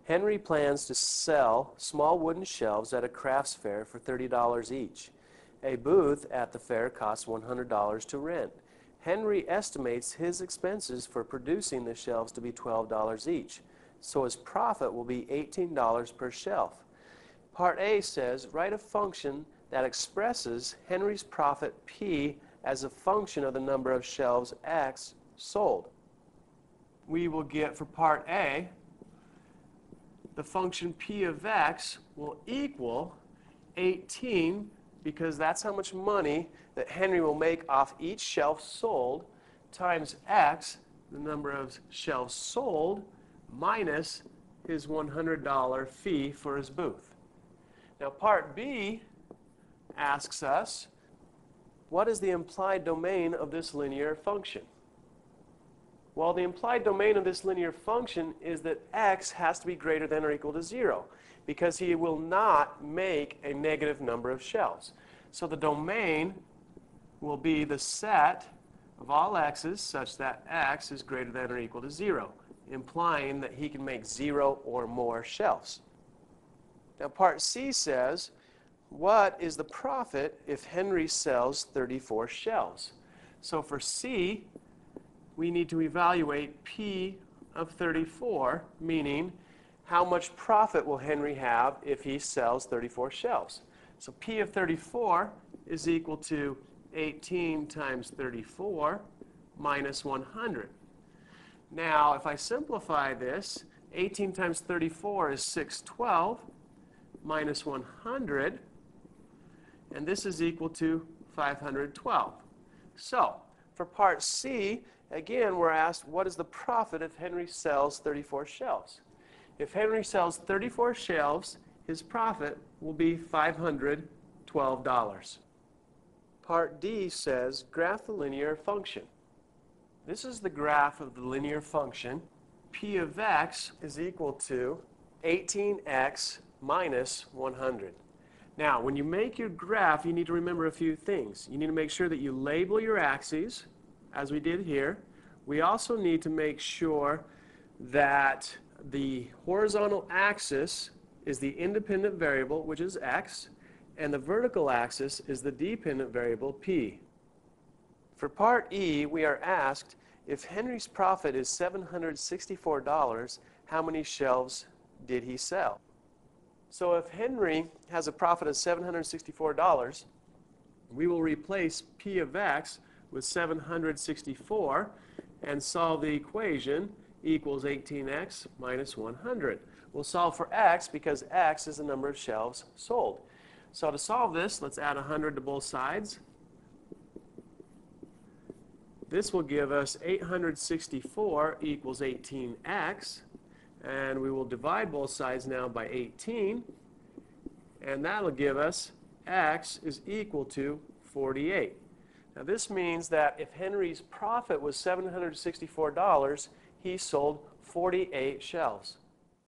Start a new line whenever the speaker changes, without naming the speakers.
Henry plans to sell small wooden shelves at a crafts fair for $30 each. A booth at the fair costs $100 to rent. Henry estimates his expenses for producing the shelves to be $12 each, so his profit will be $18 per shelf. Part A says, write a function that expresses Henry's profit P as a function of the number of shelves X sold. We will get, for part A, the function P of X will equal 18, because that's how much money that Henry will make off each shelf sold, times X, the number of shelves sold, minus his $100 fee for his booth. Now part B asks us, what is the implied domain of this linear function? Well, the implied domain of this linear function is that x has to be greater than or equal to 0, because he will not make a negative number of shelves. So the domain will be the set of all x's such that x is greater than or equal to 0, implying that he can make 0 or more shelves. Now part C says, what is the profit if Henry sells 34 shelves? So for C, we need to evaluate P of 34, meaning how much profit will Henry have if he sells 34 shelves. So P of 34 is equal to 18 times 34 minus 100. Now, if I simplify this, 18 times 34 is 612 minus 100, and this is equal to 512. So, for part C, again, we're asked, what is the profit if Henry sells 34 shelves? If Henry sells 34 shelves, his profit will be $512. Part D says, graph the linear function. This is the graph of the linear function. P of x is equal to 18x minus 100. Now, when you make your graph, you need to remember a few things. You need to make sure that you label your axes, as we did here. We also need to make sure that the horizontal axis is the independent variable, which is x, and the vertical axis is the dependent variable, p. For part E, we are asked, if Henry's profit is $764, how many shelves did he sell? So if Henry has a profit of $764, we will replace P of x with 764 and solve the equation equals 18x minus 100. We'll solve for x because x is the number of shelves sold. So to solve this, let's add 100 to both sides. This will give us 864 equals 18x, and we will divide both sides now by 18, and that'll give us x is equal to 48. Now this means that if Henry's profit was $764, he sold 48 shelves.